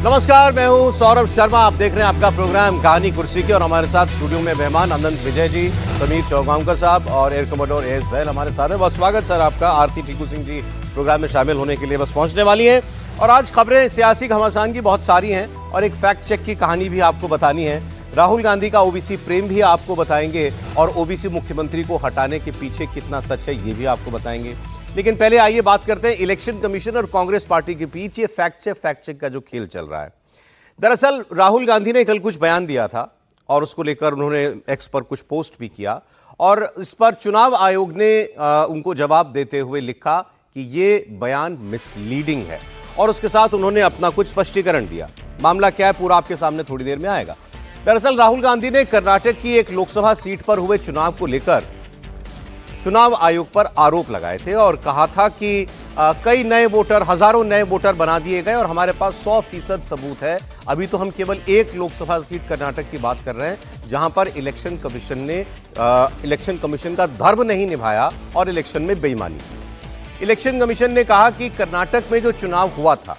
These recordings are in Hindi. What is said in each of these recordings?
नमस्कार, मैं हूं सौरभ शर्मा। आप देख रहे हैं आपका प्रोग्राम कहानी कुर्सी की और हमारे साथ स्टूडियो में मेहमान अनंत विजय जी, समीर चौगांवकर साहब और एयर कमोडोर एस बैल हमारे साथ है। बहुत स्वागत सर आपका। आरती टीकू सिंह जी प्रोग्राम में शामिल होने के लिए बस पहुंचने वाली हैं और आज खबरें सियासी घमासान की बहुत सारी हैं और एक फैक्ट चेक की कहानी भी आपको बतानी है। राहुल गांधी का ओबीसी प्रेम भी आपको बताएंगे और ओबीसी मुख्यमंत्री को हटाने के पीछे कितना सच है ये भी आपको बताएंगे। लेकिन पहले आइए बात करते हैं इलेक्शन कमीशन और कांग्रेस पार्टी के बीच ये फैक्ट चेक का जो खेल चल रहा है। दरअसल राहुल गांधी ने कल कुछ बयान दिया था और उसको लेकर उन्होंने एक्स पर कुछ पोस्ट भी किया और इस पर चुनाव आयोग ने उनको जवाब देते हुए लिखा कि ये बयान मिसलीडिंग है और उसके साथ उन्होंने अपना कुछ स्पष्टीकरण दिया। मामला क्या है पूरा आपके सामने थोड़ी देर में आएगा। दरअसल राहुल गांधी ने कर्नाटक की एक लोकसभा सीट पर हुए चुनाव को लेकर चुनाव आयोग पर आरोप लगाए थे और कहा था कि कई नए वोटर, हजारों नए वोटर बना दिए गए और हमारे पास 100% सबूत है। अभी तो हम केवल एक लोकसभा सीट कर्नाटक की बात कर रहे हैं जहां पर इलेक्शन कमीशन का धर्म नहीं निभाया और इलेक्शन में बेईमानी। इलेक्शन कमीशन ने कहा कि कर्नाटक में जो चुनाव हुआ था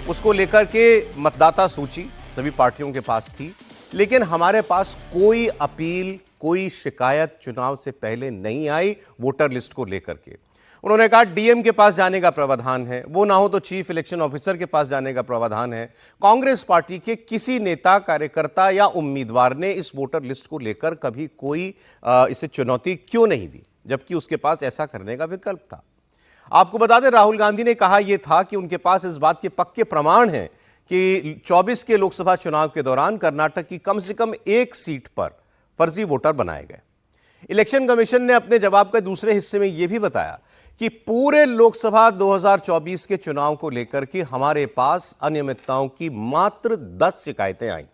उसको लेकर के मतदाता सूची सभी पार्टियों के पास थी, लेकिन हमारे पास कोई अपील, कोई शिकायत चुनाव से पहले नहीं आई वोटर लिस्ट को लेकर के। उन्होंने कहा डीएम के पास जाने का प्रावधान है, वो ना हो तो चीफ इलेक्शन ऑफिसर के पास जाने का प्रावधान है। कांग्रेस पार्टी के किसी नेता, कार्यकर्ता या उम्मीदवार ने इस वोटर लिस्ट को लेकर कभी कोई इसे चुनौती क्यों नहीं दी, जबकि उसके पास ऐसा करने का विकल्प था। आपको बता दें राहुल गांधी ने कहा यह था कि उनके पास इस बात के पक्के प्रमाण हैं कि 24 के लोकसभा चुनाव के दौरान कर्नाटक की कम से कम एक सीट पर फर्जी वोटर बनाए गए। इलेक्शन कमीशन ने अपने जवाब के दूसरे हिस्से में यह भी बताया कि पूरे लोकसभा 2024 के चुनाव को लेकर के हमारे पास अनियमितताओं की मात्र 10 शिकायतें आई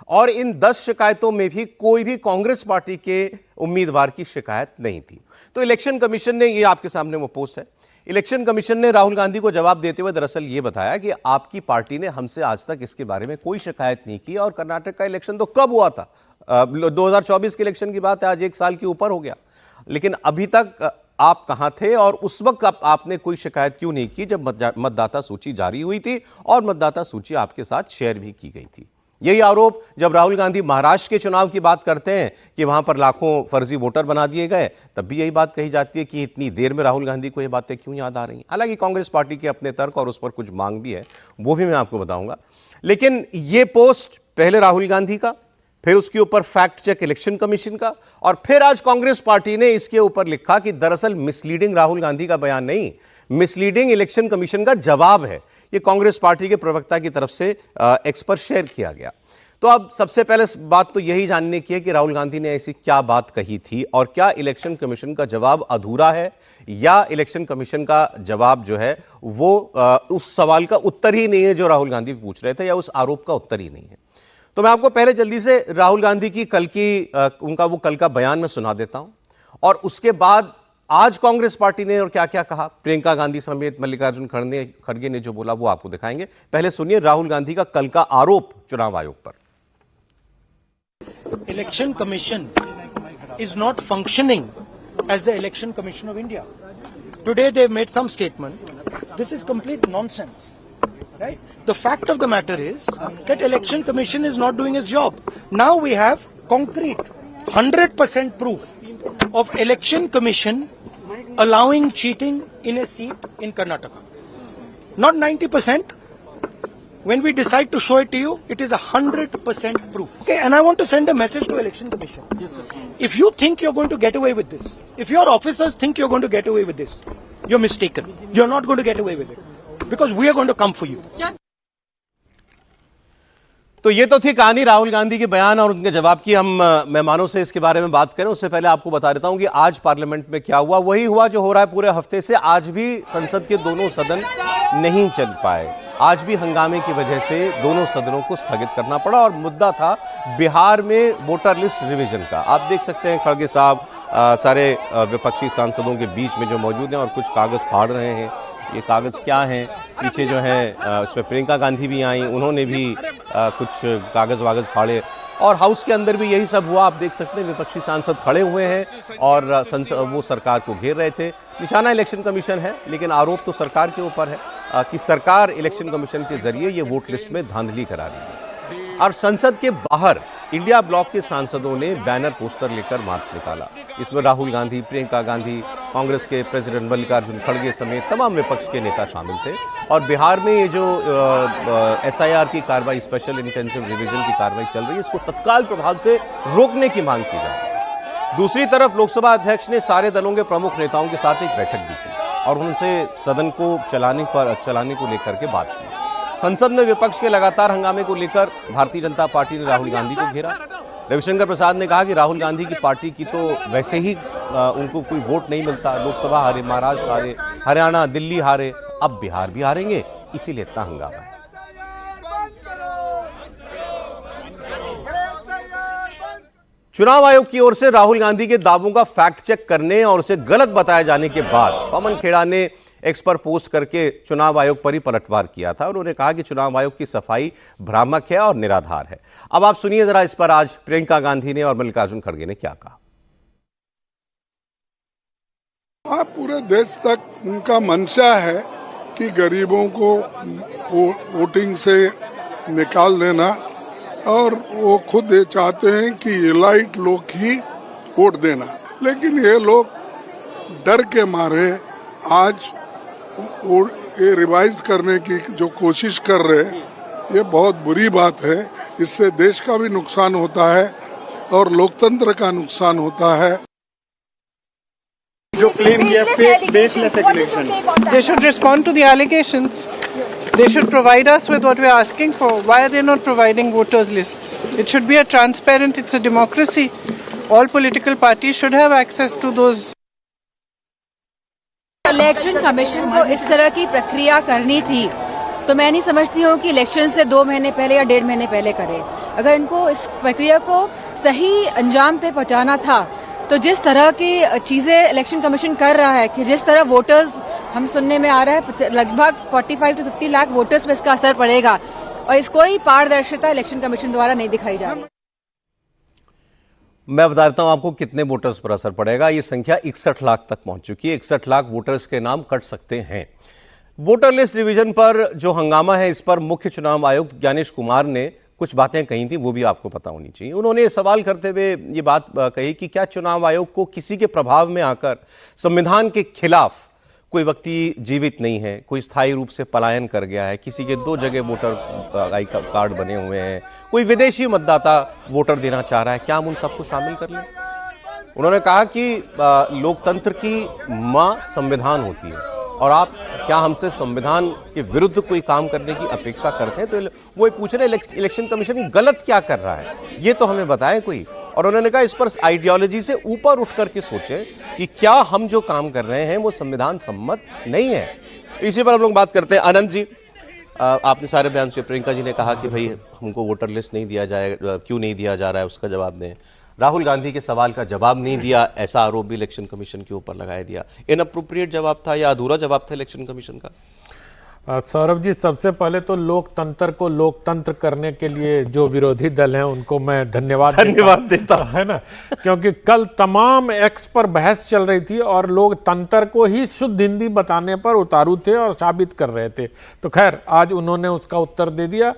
और इन 10 शिकायतों में भी कोई भी कांग्रेस पार्टी के उम्मीदवार की शिकायत नहीं थी। तो इलेक्शन कमीशन ने, ये आपके सामने वो पोस्ट है, इलेक्शन कमीशन ने राहुल गांधी को जवाब देते हुए दरअसल ये बताया कि आपकी पार्टी ने हमसे आज तक इसके बारे में कोई शिकायत नहीं की और कर्नाटक का इलेक्शन तो कब हुआ था, 2024 के इलेक्शन की बात है, आज 1 साल के ऊपर हो गया, लेकिन अभी तक आप कहां थे और उस वक्त आपने कोई शिकायत क्यों नहीं की जब मतदाता सूची जारी हुई थी और मतदाता सूची आपके साथ शेयर भी की गई थी। यही आरोप जब राहुल गांधी महाराष्ट्र के चुनाव की बात करते हैं कि वहां पर लाखों फर्जी वोटर बना दिए गए, तब भी यही बात कही जाती है कि इतनी देर में राहुल गांधी को ये बातें क्यों याद आ रही हैं। हालांकि कांग्रेस पार्टी के अपने तर्क और उस पर कुछ मांग भी है, वो भी मैं आपको बताऊंगा। लेकिन ये पोस्ट पहले राहुल गांधी का, फिर उसके ऊपर फैक्ट चेक इलेक्शन कमीशन का और फिर आज कांग्रेस पार्टी ने इसके ऊपर लिखा कि दरअसल मिसलीडिंग राहुल गांधी का बयान नहीं, मिसलीडिंग इलेक्शन कमीशन का जवाब है। ये कांग्रेस पार्टी के प्रवक्ता की तरफ से एक्स पर शेयर किया गया। तो अब सबसे पहले बात तो यही जानने की है कि राहुल गांधी ने ऐसी क्या बात कही थी और क्या इलेक्शन कमीशन का जवाब अधूरा है या इलेक्शन कमीशन का जवाब जो है वो उस सवाल का उत्तर ही नहीं है जो राहुल गांधी पूछ रहे थे या उस आरोप का उत्तर ही नहीं है। तो मैं आपको पहले जल्दी से राहुल गांधी की उनका वो कल का बयान में सुना देता हूं और उसके बाद आज कांग्रेस पार्टी ने और क्या क्या कहा, प्रियंका गांधी समेत मल्लिकार्जुन खड़गे ने जो बोला वो आपको दिखाएंगे। पहले सुनिए राहुल गांधी का कल का आरोप चुनाव आयोग पर। Election Commission is not functioning as the Election Commission of India. Today they've made some statement. This is complete nonsense. Right? The fact of the matter is that Election Commission is not doing its job. Now we have concrete 100% proof of Election Commission allowing cheating in a seat in Karnataka. Not 90%. When we decide to show it to you, it is 100% proof. Okay, and I want to send a message to Election Commission. Yes, sir. If you think you're going to get away with this, if your officers think you're going to get away with this, you're mistaken. You're not going to get away with it. Because we are going to come for you. तो ये तो थी कहानी राहुल गांधी के बयान और उनके जवाब की। हम मेहमानों से इसके बारे में बात करें उससे पहले आपको बता देता हूं कि आज पार्लियामेंट में क्या हुआ। वही हुआ जो हो रहा है पूरे हफ्ते से। आज भी संसद के दोनों सदन नहीं चल पाए। आज भी हंगामे की वजह से दोनों सदनों को स्थगित करना पड़ा और मुद्दा था बिहार में वोटर लिस्ट रिवीजन का। आप देख सकते हैं खड़गे साहब सारे विपक्षी सांसदों के बीच में जो मौजूद हैं और कुछ कागज फाड़ रहे हैं। ये कागज़ क्या हैं, पीछे जो है उसमें प्रियंका गांधी भी आई, उन्होंने भी कुछ कागज़ वागज़ फाड़े और हाउस के अंदर भी यही सब हुआ। आप देख सकते हैं विपक्षी सांसद खड़े हुए हैं और वो सरकार को घेर रहे थे। निशाना इलेक्शन कमीशन है, लेकिन आरोप तो सरकार के ऊपर है कि सरकार इलेक्शन कमीशन के जरिए ये वोट लिस्ट में धांधली करा रही है। और संसद के बाहर इंडिया ब्लॉक के सांसदों ने बैनर पोस्टर लेकर मार्च निकाला। इसमें राहुल गांधी, प्रियंका गांधी, कांग्रेस के प्रेसिडेंट मल्लिकार्जुन खड़गे समेत तमाम विपक्ष के नेता शामिल थे। और बिहार में ये जो SIR की कार्रवाई, स्पेशल इंटेंसिव रिवीजन की कार्रवाई चल रही है, इसको तत्काल प्रभाव से रोकने की मांग की जा रही है। दूसरी तरफ लोकसभा अध्यक्ष ने सारे दलों के प्रमुख नेताओं के साथ एक बैठक भी की और उनसे सदन को चलाने को लेकर के बात की। संसद में विपक्ष के लगातार हंगामे को लेकर भारतीय जनता पार्टी ने राहुल गांधी को घेरा। रविशंकर प्रसाद ने कहा कि राहुल गांधी की पार्टी की तो वैसे ही उनको कोई वोट नहीं मिलता, लोकसभा हारे, महाराष्ट्र हारे, हरियाणा, दिल्ली हारे, अब बिहार भी हारेंगे, इसीलिए इतना हंगामा है। चुनाव आयोग की ओर से राहुल गांधी के दावों का फैक्ट चेक करने और उसे गलत बताए जाने के बाद पवन खेड़ा ने एक्स पर पोस्ट करके चुनाव आयोग पर ही पलटवार किया था और उन्होंने कहा कि चुनाव आयोग की सफाई भ्रामक है और निराधार है। अब आप सुनिए जरा इस पर आज प्रियंका गांधी ने और मल्लिकार्जुन खड़गे ने क्या कहा। पूरे देश तक उनका मंशा है कि गरीबों को वोटिंग से निकाल देना और वो खुद ये चाहते हैं कि एलाइट लोग ही वोट देना, लेकिन ये लोग डर के मारे आज ये रिवाइज करने की जो कोशिश कर रहे हैं, ये बहुत बुरी बात है। इससे देश का भी नुकसान होता है और लोकतंत्र का नुकसान होता है। जो क्लेम किया fake baseless allegation, they should respond to the allegations. They should provide us with what we are asking for. Why are they not providing voters lists? It should be a transparent, it's a democracy. All political parties should have access to those. Election commission को इस तरह की प्रक्रिया करनी थी तो मैं नहीं समझती हूँ कि इलेक्शन से 2 महीने पहले या 1.5 महीने पहले करे। अगर इनको इस प्रक्रिया को सही अंजाम पे पहुंचाना था तो जिस तरह की चीजें इलेक्शन कमीशन कर रहा है कि जिस तरह वोटर्स हम सुनने में आ रहा है लगभग 45 से 50 लाख वोटर्स पे इसका असर पड़ेगा और इस कोई पारदर्शिता इलेक्शन कमीशन द्वारा नहीं दिखाई जा रही। मैं बता देता हूं आपको कितने वोटर्स पर असर पड़ेगा। ये संख्या 61 लाख तक पहुंच चुकी है। 61 लाख वोटर्स के नाम कट सकते हैं। वोटर लिस्ट रिवीजन पर जो हंगामा है, इस पर मुख्य चुनाव आयुक्त ज्ञानेश कुमार ने कुछ बातें कही थी, वो भी आपको पता होनी चाहिए। उन्होंने सवाल करते हुए ये बात कही कि क्या चुनाव आयोग को किसी के प्रभाव में आकर संविधान के खिलाफ कोई व्यक्ति जीवित नहीं है, कोई स्थायी रूप से पलायन कर गया है, किसी के 2 जगह वोटर आई कार्ड बने हुए हैं, कोई विदेशी मतदाता वोटर देना चाह रहा है, क्या हम उन सबको शामिल कर लें? उन्होंने कहा कि लोकतंत्र की मां संविधान होती है और आप क्या हमसे संविधान के विरुद्ध कोई काम करने की अपेक्षा करते हैं? तो वो पूछ रहे इलेक्शन कमीशन गलत क्या कर रहा है, ये तो हमें बताए कोई। और उन्होंने कहा इस पर आइडियोलॉजी से ऊपर उठ करके सोचें कि क्या हम जो काम कर रहे हैं वो संविधान सम्मत नहीं है। इसी पर हम लोग बात करते हैं। आनंद जी, आपने सारे बयान सुने। प्रियंका जी ने कहा कि भाई हमको वोटर लिस्ट नहीं दिया जाए, क्यों नहीं दिया जा रहा है उसका जवाब दें। राहुल गांधी के सवाल का जवाब नहीं दिया, ऐसा आरोप भी इलेक्शन कमीशन के ऊपर लगाया दिया। इनअप्रोप्रिएट जवाब था या अधूरा जवाब था इलेक्शन कमीशन का? सौरभ जी, सबसे पहले तो लोकतंत्र को लोकतंत्र करने के लिए जो विरोधी दल हैं उनको मैं धन्यवाद देता हूं, है ना, क्योंकि कल तमाम एक्स पर बहस चल रही थी और लोग तंत्र को ही शुद्ध हिंदी बताने पर उतारू थे और साबित कर रहे थे। तो खैर आज उन्होंने उसका उत्तर दे दिया।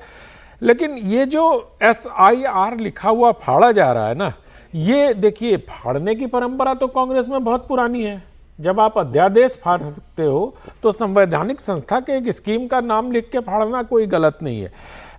लेकिन ये जो SIR लिखा हुआ फाड़ा जा रहा है ना, ये देखिए, फाड़ने की परंपरा तो कांग्रेस में बहुत पुरानी है। जब आप अध्यादेश फाड़ सकते हो तो संवैधानिक संस्था के एक स्कीम का नाम लिख के फाड़ना कोई गलत नहीं है।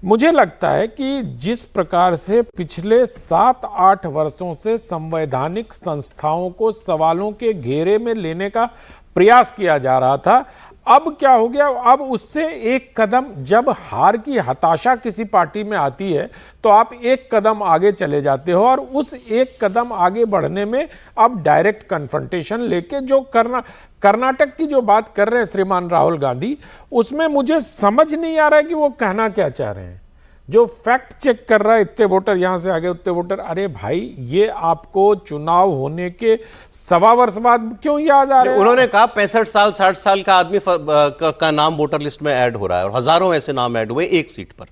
मुझे लगता है कि जिस प्रकार से पिछले 7-8 वर्षों से संवैधानिक संस्थाओं को सवालों के घेरे में लेने का प्रयास किया जा रहा था, अब क्या हो गया, अब उससे एक कदम, जब हार की हताशा किसी पार्टी में आती है तो आप एक कदम आगे चले जाते हो और उस एक कदम आगे बढ़ने में अब डायरेक्ट कन्फ्रंटेशन लेके जो कर्नाटक की जो बात कर रहे हैं श्रीमान राहुल गांधी, उसमें मुझे समझ नहीं आ रहा है कि वो कहना क्या चाह रहे हैं। जो फैक्ट चेक कर रहा है, इतने वोटर यहां से आगे, उतने वोटर, अरे भाई ये आपको चुनाव होने के 1.25 वर्ष बाद क्यों याद आ रहा है? उन्होंने कहा 65 साल 60 साल का आदमी का नाम वोटर लिस्ट में ऐड हो रहा है और हजारों ऐसे नाम ऐड हुए एक सीट पर।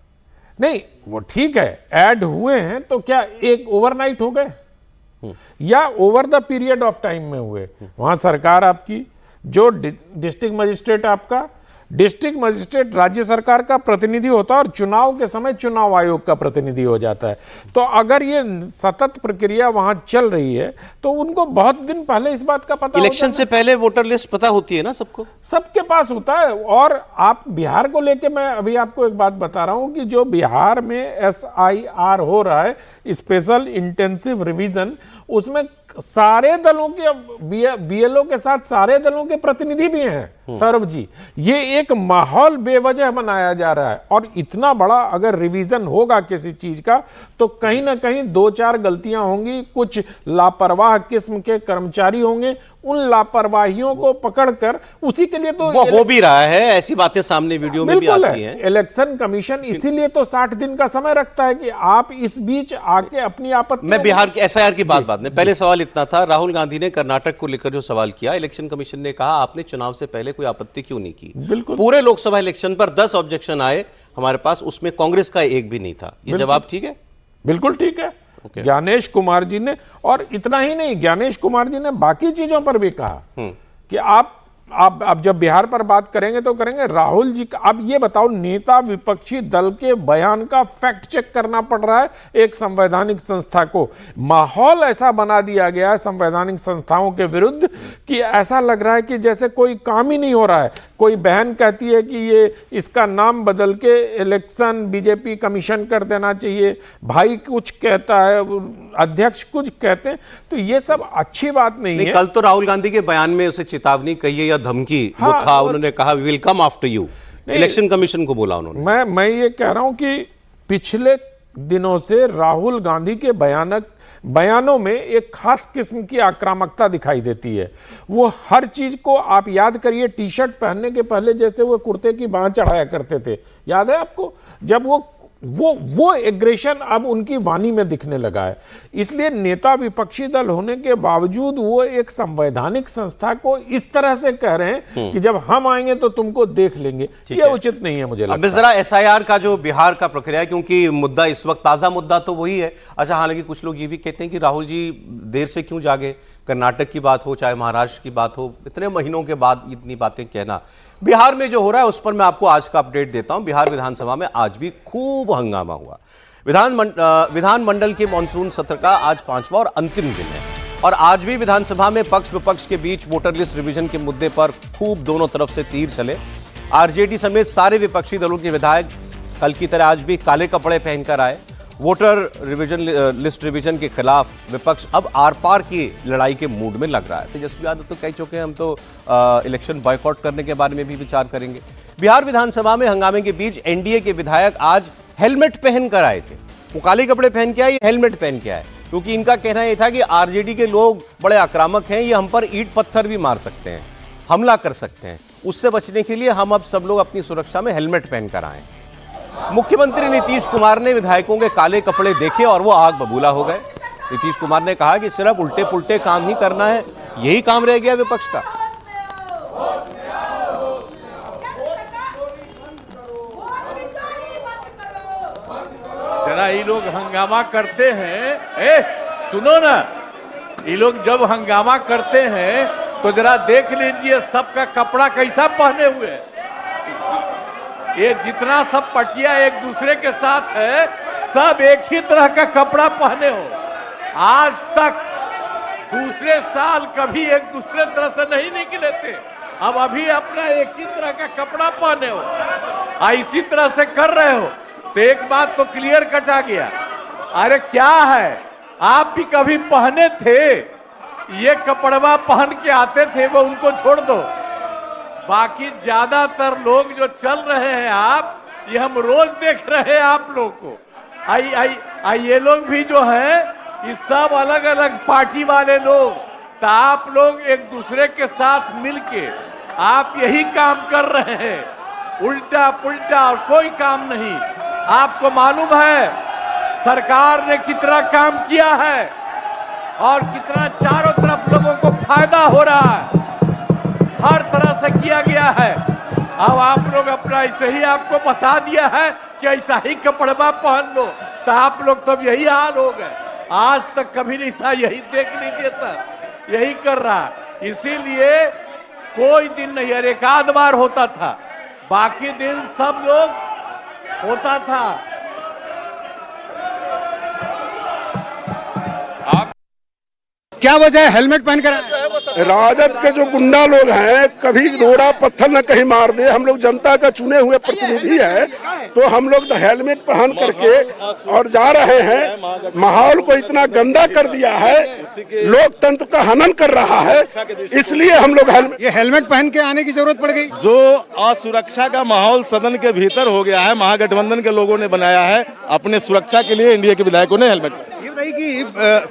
नहीं वो ठीक है, ऐड हुए हैं तो क्या एक ओवरनाइट हो गए या over the period of time में हुए? वहां सरकार आपकी, जो डिस्ट्रिक्ट मजिस्ट्रेट आपका, डिस्ट्रिक्ट मजिस्ट्रेट राज्य सरकार का प्रतिनिधि होता है और चुनाव के समय चुनाव आयोग का प्रतिनिधि हो जाता है। तो अगर ये सतत प्रक्रिया वहां चल रही है तो उनको बहुत दिन पहले इस बात का पता इलेक्शन से पहले वोटर लिस्ट पता होती है ना सबको, सबके पास होता है। और आप बिहार को लेके, मैं अभी आपको एक बात बता रहा हूं कि जो बिहार में SIR हो रहा है, स्पेशल इंटेंसिव रिवीजन, उसमें सारे दलों के BLO के साथ सारे दलों के प्रतिनिधि भी हैं सौरभ जी। ये एक माहौल बेवजह बनाया जा रहा है और इतना बड़ा अगर रिवीजन होगा किसी चीज का तो कहीं ना कहीं 2-4 गलतियां होंगी, कुछ लापरवाह किस्म के कर्मचारी होंगे, उन लापरवाहियों को पकड़कर उसी के लिए तो वो हो भी रहा है, ऐसी बातें सामने वीडियो में भी आती हैं। इलेक्शन कमीशन इसीलिए तो 60 दिन का समय रखता है कि आप इस बीच आके अपनी आपत्ति। मैं बिहार के SIR की बात में पहले सवाल इतना था, राहुल गांधी ने कर्नाटक को लेकर जो सवाल किया, इलेक्शन कमीशन ने कहा आपने चुनाव से पहले कोई आपत्ति क्यों नहीं की? बिल्कुल, पूरे लोकसभा इलेक्शन पर 10 ऑब्जेक्शन आए हमारे पास, उसमें कांग्रेस का एक भी नहीं था। ये जवाब ठीक है? बिल्कुल ठीक है। ज्ञानेश कुमार जी ने, और इतना ही नहीं, ज्ञानेश कुमार जी ने बाकी चीजों पर भी कहा कि आप जब बिहार पर बात करेंगे तो करेंगे राहुल जी का। अब ये बताओ, नेता विपक्षी दल के बयान का फैक्ट चेक करना पड़ रहा है एक संवैधानिक संस्था को। माहौल ऐसा बना दिया गया है संवैधानिक संस्थाओं के विरुद्ध कि ऐसा लग रहा है कि जैसे कोई काम ही नहीं हो रहा है। कोई बहन कहती है कि ये इसका नाम बदल के इलेक्शन BJP कमीशन कर देना चाहिए, भाई कुछ कहता है, अध्यक्ष कुछ कहते हैं, तो ये सब अच्छी बात नहीं है। कल तो राहुल गांधी के बयान में उसे चेतावनी कही है या धमकी, वो था, उन्होंने कहा we will come after you, election commission को बोला उन्होंने। मैं ये कह रहा हूं कि पिछले दिनों से राहुल गांधी के बयानों में एक खास किस्म की आक्रामकता दिखाई देती है। वो हर चीज को, आप याद करिए, टी-शर्ट पहनने के पहले जैसे वो कुर्ते की बांह चढ़ाया करते थे, याद है आपको? जब वो एग्रेशन अब उनकी वाणी में दिखने लगा है। इसलिए नेता विपक्षी दल होने के बावजूद वो एक संवैधानिक संस्था को इस तरह से कह रहे हैं कि जब हम आएंगे तो तुमको देख लेंगे, ये उचित नहीं है मुझे लगता है। अब जरा SIR का जो बिहार का प्रक्रिया, क्योंकि मुद्दा इस वक्त ताजा मुद्दा तो वही है। अच्छा, हालांकि कुछ लोग ये भी कहते हैं कि राहुल जी देर से क्यों जागे, कर्नाटक की बात हो चाहे महाराष्ट्र की बात हो, इतने महीनों के बाद इतनी बातें कहना। बिहार में जो हो रहा है उस पर मैं आपको आज का अपडेट देता हूं। बिहार विधानसभा में आज भी खूब हंगामा हुआ। विधानमंडल के मानसून सत्र का आज 5वां और अंतिम दिन है और आज भी विधानसभा में पक्ष विपक्ष के बीच वोटर लिस्ट रिवीजन के मुद्दे पर खूब दोनों तरफ से तीर चले। RJD समेत सारे विपक्षी दलों के विधायक कल की तरह आज भी काले कपड़े पहनकर आए। वोटर लिस्ट रिवीजन के खिलाफ विपक्ष अब आर पार की लड़ाई के मूड में लग रहा है। तेजस्वी यादव तो कह चुके हैं हम तो इलेक्शन बॉयकॉट करने के बारे में भी विचार करेंगे। बिहार विधानसभा में हंगामे के बीच NDA के विधायक आज हेलमेट पहन कर आए थे। वो काले कपड़े पहन के आए, हेलमेट पहन के आए, क्योंकि इनका कहना यह था कि RJD के लोग बड़े आक्रामक हैं, ये हम पर ईंट पत्थर भी मार सकते हैं, हमला कर सकते हैं। उससे बचने के लिए हम अब सब लोग अपनी सुरक्षा में हेलमेट पहनकर आए। मुख्यमंत्री नीतीश कुमार ने विधायकों के काले कपड़े देखे और वो आग बबूला हो गए। नीतीश कुमार ने कहा कि सिर्फ उल्टे पुल्टे काम ही करना है, यही काम रह गया विपक्ष का। जरा ये लोग हंगामा करते हैं, सुनो ना, ये लोग जब हंगामा करते हैं तो जरा देख लीजिए सबका कपड़ा कैसा पहने हुए है। ये जितना सब पटिया एक दूसरे के साथ है, सब एक ही तरह का कपड़ा पहने हो। आज तक दूसरे साल कभी एक दूसरे तरह से नहीं निकले थे, अब अभी अपना एक ही तरह का कपड़ा पहने हो, इसी तरह से कर रहे हो। तो एक बात तो क्लियर कट आ गया, अरे क्या है, आप भी कभी पहने थे, ये कपड़वा पहन के आते थे, वो उनको छोड़ दो। बाकी ज्यादातर लोग जो चल रहे हैं आप, ये हम रोज देख रहे हैं आप लोग को। ये लोग भी जो है, ये सब अलग अलग पार्टी वाले लोग, तो आप लोग एक दूसरे के साथ मिलके आप यही काम कर रहे हैं, उल्टा पुल्टा और कोई काम नहीं। आपको मालूम है सरकार ने कितना काम किया है और कितना चारों तरफ लोगों को फायदा हो रहा है, हर तरह से किया गया है। अब आप लोग अपना ऐसे ही आपको बता दिया है कि ऐसा ही कपड़ा पहन लो, तो आप लोग सब यही हाल हो गए। आज तक कभी नहीं था, यही देख लीजिए सर, यही कर रहा है। इसीलिए कोई दिन नहीं, अरे एक आध बार होता था, बाकी दिन सब लोग होता था। क्या वजह है हेलमेट पहन कर? राजद के जो गुंडा लोग हैं, कभी रोड़ा पत्थर न कहीं मार दे। हम लोग जनता का चुने हुए प्रतिनिधि है, तो हम लोग हेलमेट पहन करके और जा रहे हैं। माहौल को इतना गंदा कर दिया है, लोकतंत्र का हनन कर रहा है, इसलिए हम लोग ये हेलमेट पहन के आने की जरूरत पड़ गई। जो असुरक्षा का माहौल सदन के भीतर हो गया है, महागठबंधन के लोगों ने बनाया है अपने सुरक्षा के लिए, एनडीए के विधायकों ने हेलमेट। कि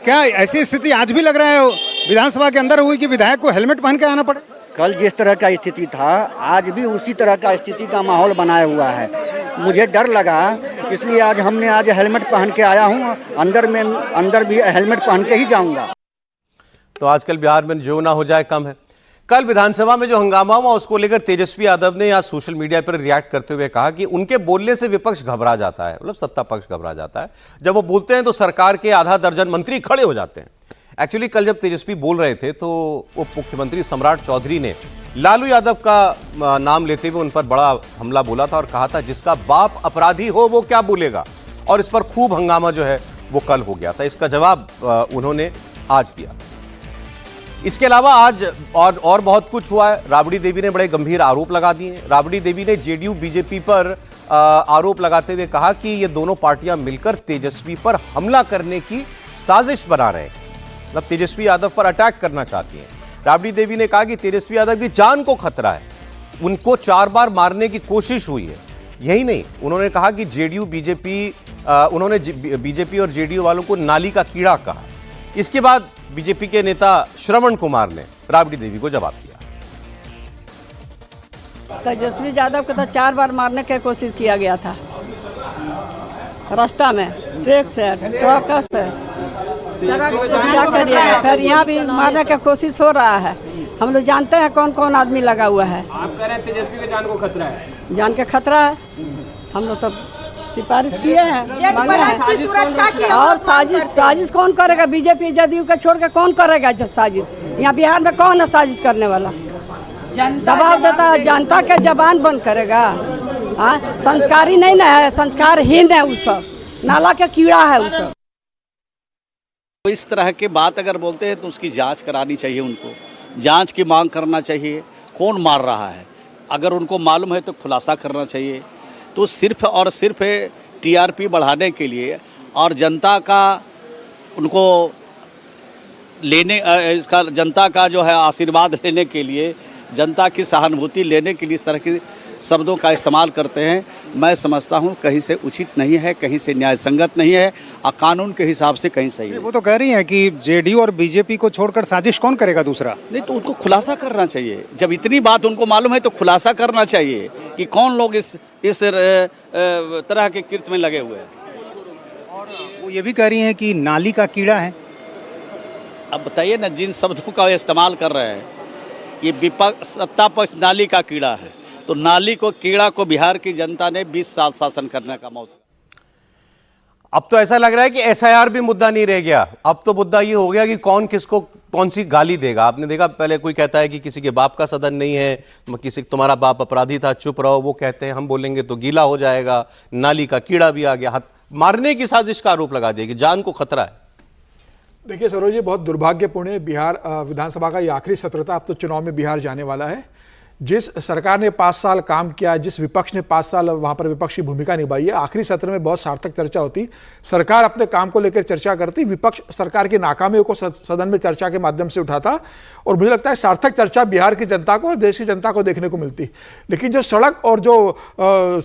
क्या ऐसी स्थिति आज भी लग रहा है विधानसभा के अंदर हुई कि विधायक को हेलमेट पहन के आना पड़े? कल जिस तरह का स्थिति था, आज भी उसी तरह का स्थिति का माहौल बनाया हुआ है। मुझे डर लगा, इसलिए आज हेलमेट पहन के आया हूँ। अंदर भी हेलमेट पहन के ही जाऊंगा। तो आजकल बिहार में जो ना हो जाए कम है। कल विधानसभा में जो हंगामा हुआ उसको लेकर तेजस्वी यादव ने आज सोशल मीडिया पर रिएक्ट करते हुए कहा कि उनके बोलने से विपक्ष घबरा जाता है, मतलब सत्ता पक्ष घबरा जाता है। जब वो बोलते हैं तो सरकार के आधा दर्जन मंत्री खड़े हो जाते हैं। एक्चुअली कल जब तेजस्वी बोल रहे थे तो उप मुख्यमंत्री सम्राट चौधरी ने लालू यादव का नाम लेते हुए उन पर बड़ा हमला बोला था और कहा था जिसका बाप अपराधी हो वो क्या बोलेगा, और इस पर खूब हंगामा जो है वो कल हो गया था। इसका जवाब उन्होंने आज दिया। इसके अलावा आज और बहुत कुछ हुआ है। राबड़ी देवी ने बड़े गंभीर आरोप लगा दिए। राबड़ी देवी ने जेडीयू बीजेपी पर आरोप लगाते हुए कहा कि ये दोनों पार्टियां मिलकर तेजस्वी पर हमला करने की साजिश बना रहे हैं, मतलब तेजस्वी यादव पर अटैक करना चाहती हैं। राबड़ी देवी ने कहा कि तेजस्वी यादव की जान को खतरा है, उनको 4 बार मारने की कोशिश हुई है। यही नहीं, उन्होंने कहा कि उन्होंने बीजेपी और जेडीयू वालों को नाली का कीड़ा कहा। इसके बाद बीजेपी के नेता श्रवण कुमार ने राबड़ी देवी को जवाब दिया। तेजस्वी यादव को तो 4 बार मारने की कोशिश किया गया था, रास्ता में ट्रक से क्या करिएगा, फिर यहाँ भी मारने की कोशिश हो रहा है। हम लोग जानते हैं कौन कौन आदमी लगा हुआ है। आप कह रहे हैं तेजस्वी के जान को खतरा है? जान के खतरा है, हम लोग तो सिफारिश किए हैं, और साजिश कौन करेगा? बीजेपी जदयू का छोड़ के कौन करेगा साजिश? यहाँ बिहार में कौन है साजिश करने वाला? दबाव देता है, जनता के जबान बंद करेगा। हाँ, संस्कारी नहीं ना है, संस्कारहीन है, उस सब नाला का कीड़ा है उस सब। तो इस तरह के बात अगर बोलते हैं तो उसकी जांच करानी चाहिए, उनको जांच की मांग करना चाहिए। कौन मार रहा है, अगर उनको मालूम है तो खुलासा करना चाहिए। तो सिर्फ और सिर्फ टीआरपी बढ़ाने के लिए और जनता का उनको इसका जनता का जो है आशीर्वाद लेने के लिए, जनता की सहानुभूति लेने के लिए इस तरह के शब्दों का इस्तेमाल करते हैं। मैं समझता हूं कहीं से उचित नहीं है, कहीं से न्याय संगत नहीं है, और कानून के हिसाब से कहीं सही है। वो तो कह रही हैं कि जेडीयू और बीजेपी को छोड़कर साजिश कौन करेगा दूसरा? नहीं, तो उनको खुलासा करना चाहिए। जब इतनी बात उनको मालूम है तो खुलासा करना चाहिए कि कौन लोग इस तरह के कृत्य में लगे हुए हैं। और वो ये भी कह रही हैं कि नाली का कीड़ा है। अब बताइए ना, जिन शब्दों का इस्तेमाल कर रहे हैं, ये विपक्ष सत्ता पक्ष नाली का कीड़ा है, तो नाली को कीड़ा को बिहार की जनता ने 20 साल शासन करने का मौका। अब तो ऐसा लग रहा है कि एसआईआर भी मुद्दा नहीं रह गया। अब तो मुद्दा ये हो गया कि कौन किसको कौन सी गाली देगा। आपने देखा, पहले कोई कहता है कि किसी के बाप का सदन नहीं है, किसी तुम्हारा बाप अपराधी था चुप रहो, वो कहते हैं हम बोलेंगे तो गीला हो जाएगा। नाली का कीड़ा भी आ गया, हाथ मारने की साजिश का आरोप लगा दिया कि जान को खतरा है। देखिए सरोज जी, बहुत दुर्भाग्यपूर्ण है। बिहार विधानसभा का ये आखिरी सत्र था, अब तो चुनाव में बिहार जाने वाला है। जिस सरकार ने 5 साल काम किया, जिस विपक्ष ने 5 साल वहाँ पर विपक्ष की भूमिका निभाई है, आखिरी सत्र में बहुत सार्थक चर्चा होती। सरकार अपने काम को लेकर चर्चा करती, विपक्ष सरकार की नाकामियों को सदन में चर्चा के माध्यम से उठाता, और मुझे लगता है सार्थक चर्चा बिहार की जनता को और देश की जनता को देखने को मिलती। लेकिन जो सड़क और जो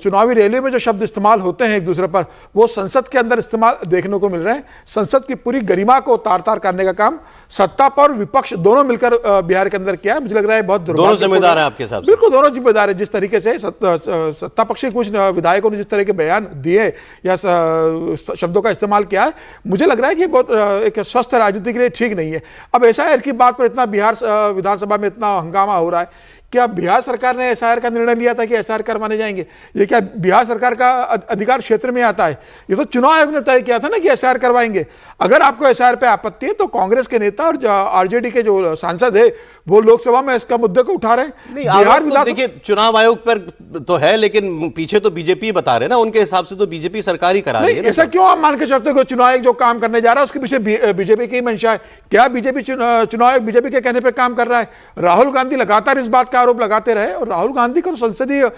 चुनावी रैली में जो शब्द इस्तेमाल होते हैं एक दूसरे पर, वो संसद के अंदर इस्तेमाल देखने को मिल रहे हैं। संसद की पूरी गरिमा को तार तार करने का काम सत्ता पर विपक्ष दोनों मिलकर बिहार के अंदर किया है। मुझे लग रहा है बहुत दोनों जिम्मेदार हैं आपके हिसाब से? बिल्कुल दोनों जिम्मेदार है। जिस तरीके से सत्ता पक्ष के कुछ विधायकों ने जिस तरह के बयान दिए या शब्दों का इस्तेमाल किया है, मुझे लग रहा है कि बहुत एक स्वस्थ राजनीति के लिए ठीक नहीं है। अब एसआईआर की बात पर इतना बिहार विधानसभा में इतना हंगामा हो रहा है, क्या बिहार सरकार ने एसआईआर का निर्णय लिया था कि एसआईआर करवाने जाएंगे? ये क्या बिहार सरकार का अधिकार क्षेत्र में आता है? ये तो चुनाव आयोग ने तय किया था ना कि एसआईआर करवाएंगे। अगर आपको एसआईआर पे आपत्ति है तो कांग्रेस के नेता और आरजेडी के जो सांसद है वो लोकसभा में इसका मुद्दे को उठा रहे हैं। बिहार तो देखिए चुनाव आयोग पर तो है, लेकिन पीछे तो बीजेपी बता रहे ना, उनके हिसाब से तो बीजेपी सरकार ही करा रही है। ऐसा क्यों आप मान के चलते हो? चुनाव आयोग जो काम करने जा रहा है उसके पीछे बीजेपी की मंशा है क्या? बीजेपी चुनाव आयोग बीजेपी के कहने पर काम कर रहा है? राहुल गांधी लगातार इस बात का आरोप लगाते रहे और राहुल गांधी को संसदीय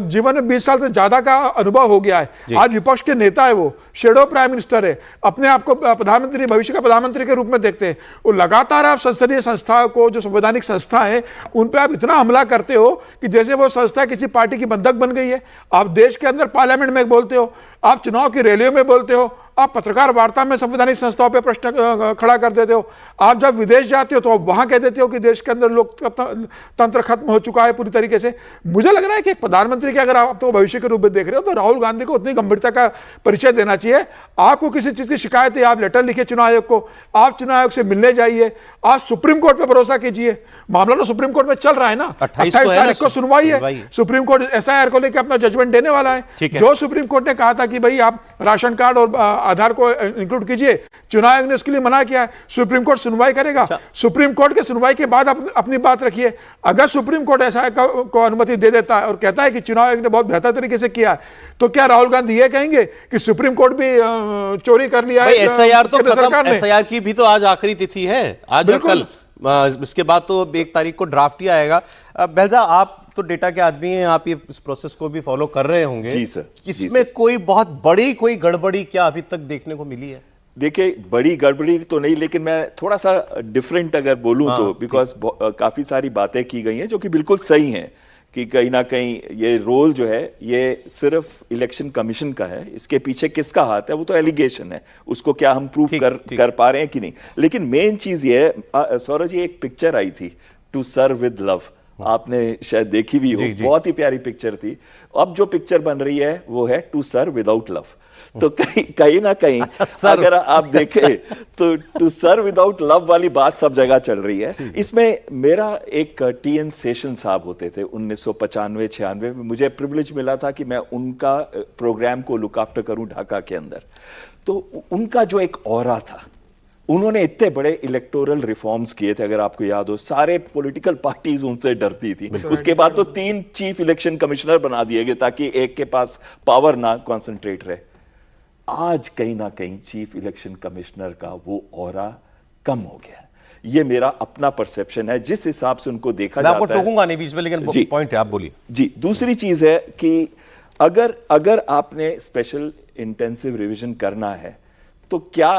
जीवन में 20 साल से ज्यादा का अनुभव हो गया है। आज विपक्ष के नेता है, वो शेडो प्राइम मिनिस्टर है, अपने आप को प्रधानमंत्री, भविष्य का प्रधानमंत्री के रूप में देखते हैं। वो लगातार आप संसदीय संस्था को, जो संवैधानिक संस्था है, उन पे आप इतना हमला करते हो कि जैसे वो संस्था किसी पार्टी की बंधक बन गई है। आप देश के अंदर पार्लियामेंट में बोलते हो, आप चुनाव की रैलियों में बोलते हो, आप पत्रकार वार्ता में संवैधानिक संस्थाओं पे प्रश्न खड़ा कर देते हो। आप जब विदेश जाते हो तो आप वहां कह देते हो कि देश के अंदर लोकतंत्र खत्म हो चुका है पूरी तरीके से। मुझे लग रहा है कि एक प्रधानमंत्री के अगर आप तो भविष्य के रूप में देख रहे हो तो राहुल गांधी को उतनी गंभीरता का परिचय देना चाहिए। आपको किसी चीज की शिकायत है, आप लेटर लिखिए चुनाव आयोग को, आप चुनाव आयोग से मिलने जाइए, आप सुप्रीम कोर्ट पर भरोसा कीजिए। मामला तो सुप्रीम कोर्ट में चल रहा है ना, 28 तारीख को सुनवाई है। सुप्रीम कोर्ट एसआईआर को लेकर अपना जजमेंट देने वाला है। जो सुप्रीम कोर्ट ने कहा था कि भाई आप राशन कार्ड और आधार को इंक्लूड कीजिए, चुनाव आयोग ने उसके लिए मना किया है। सुप्रीम कोर्ट सुनवाई करेगा। सुप्रीम कोर्ट के सुनवाई के बाद अपनी बात रखिए। अगर सुप्रीम कोर्ट एसआईआर को अनुमति दे देता है और कहता है कि चुनाव आयोग ने बहुत बेहतर तरीके से किया, तो क्या राहुल गांधी ये कहेंगे कि सुप्रीम कोर्ट भी चोरी कर लिया है? एसआईआर तो खत्म, एसआईआर की भी तो आज आखिरी तिथि है, आज और कल। इसके बाद तो 1 तारीख को ड्राफ्ट ही आएगा। बहलजा, आप तो डेटा के आदमी हैं, आप ये इस प्रोसेस को भी फॉलो कर रहे होंगे। जी सर। इसमें कोई बहुत बड़ी कोई गड़बड़ी क्या अभी तक देखने को मिली है? देखिए, बड़ी गड़बड़ी तो नहीं, लेकिन मैं थोड़ा सा डिफरेंट अगर बोलूं तो, बिकॉज काफी सारी बातें की गई हैं जो कि बिल्कुल सही हैं कि कहीं ना कहीं ये रोल जो है ये सिर्फ इलेक्शन कमीशन का है। इसके पीछे किसका हाथ है वो तो एलिगेशन है, उसको क्या हम प्रूफ कर पा रहे हैं कि नहीं। लेकिन मेन चीज ये है, सौरभ जी, एक पिक्चर आई थी टू सर्व विद लव, आपने शायद देखी भी हो, बहुत ही प्यारी पिक्चर थी। अब जो पिक्चर बन रही है वो है टू सर्व विदाउट लव। तो कहीं ना कहीं अगर आप देखें तो टू सर्व विदाउट लव वाली बात सब जगह चल रही है। इसमें मेरा एक टीएन सेशन साहब होते थे 1995-96 में, मुझे प्रिविलेज मिला था कि मैं उनका प्रोग्राम को लुक आफ्टर करूं ढाका के अंदर। तो उनका जो एक ऑरा था, उन्होंने इतने बड़े इलेक्टोरल रिफॉर्म्स किए थे, अगर आपको याद हो, सारे पॉलिटिकल पार्टीज उनसे डरती थी। उसके बाद तो 3 चीफ इलेक्शन कमिश्नर बना दिए गए ताकि एक के पास पावर ना कॉन्सेंट्रेट रहे। आज कहीं ना कहीं चीफ इलेक्शन कमिश्नर का वो ऑरा कम हो गया। ये मेरा अपना परसेप्शन है, जिस हिसाब से उनको देखा जाता है। मैं आपको टोकूंगा नहीं बीच में, लेकिन पॉइंट है, आप बोलिए। जी, दूसरी चीज है कि अगर आपने स्पेशल इंटेंसिव रिवीजन करना है तो क्या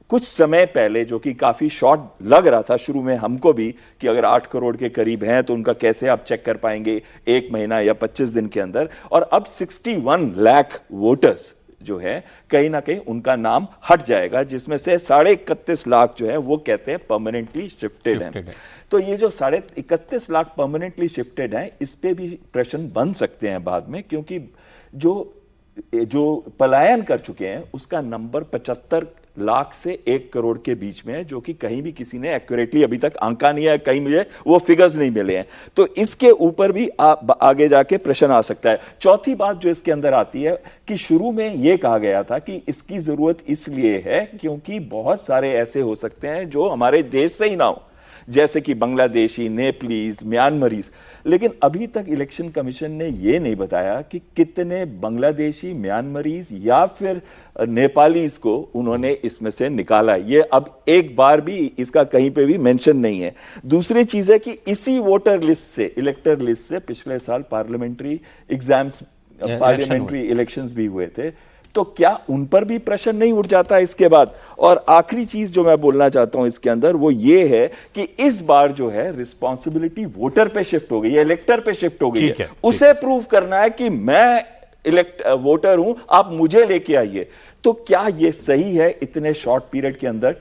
कुछ समय पहले, जो कि काफी शॉर्ट लग रहा था शुरू में हमको भी, कि अगर 8 करोड़ के करीब हैं तो उनका कैसे आप चेक कर पाएंगे 1 महीना या 25 दिन के अंदर, और अब 61 लाख वोटर्स जो है कहीं ना कहीं उनका नाम हट जाएगा, जिसमें से 31.5 लाख जो है वो कहते हैं परमानेंटली शिफ्टेड हैं। तो ये जो 31.5 लाख परमानेंटली शिफ्टेड हैं, इस पे भी प्रश्न बन सकते हैं बाद में, क्योंकि जो पलायन कर चुके हैं उसका नंबर 75 लाख से 1 करोड़ के बीच में है, जो कि कहीं भी किसी ने एक्यूरेटली अभी तक आंका नहीं है, कहीं मुझे वो फिगर्स नहीं मिले हैं। तो इसके ऊपर भी आगे जाके प्रश्न आ सकता है। चौथी बात जो इसके अंदर आती है कि शुरू में यह कहा गया था कि इसकी जरूरत इसलिए है क्योंकि बहुत सारे ऐसे हो सकते हैं जो हमारे देश से ही ना हो, जैसे कि बांग्लादेशी, नेपालीज, म्यांमारीज। लेकिन अभी तक इलेक्शन कमीशन ने यह नहीं बताया कि कितने बांग्लादेशी, म्यांमारीज या फिर नेपालीज को उन्होंने इसमें से निकाला है। ये अब एक बार भी इसका कहीं पे भी मेंशन नहीं है। दूसरी चीज है कि इसी वोटर लिस्ट से, इलेक्टर लिस्ट से पिछले साल पार्लियामेंट्री एग्जाम्स, पार्लियामेंट्री इलेक्शंस भी हुए थे, तो क्या उन पर भी प्रश्न नहीं उठ जाता इसके बाद? और आखिरी चीज जो मैं बोलना चाहता हूं इसके अंदर वो ये है कि इस बार जो है रिस्पॉन्सिबिलिटी वोटर पे शिफ्ट हो गई है, इलेक्टर पे शिफ्ट हो गई है। उसे प्रूव करना है कि मैं वोटर हूं, आप मुझे लेके आइए। तो क्या ये सही है इतने शॉर्ट पीरियड के अंदर?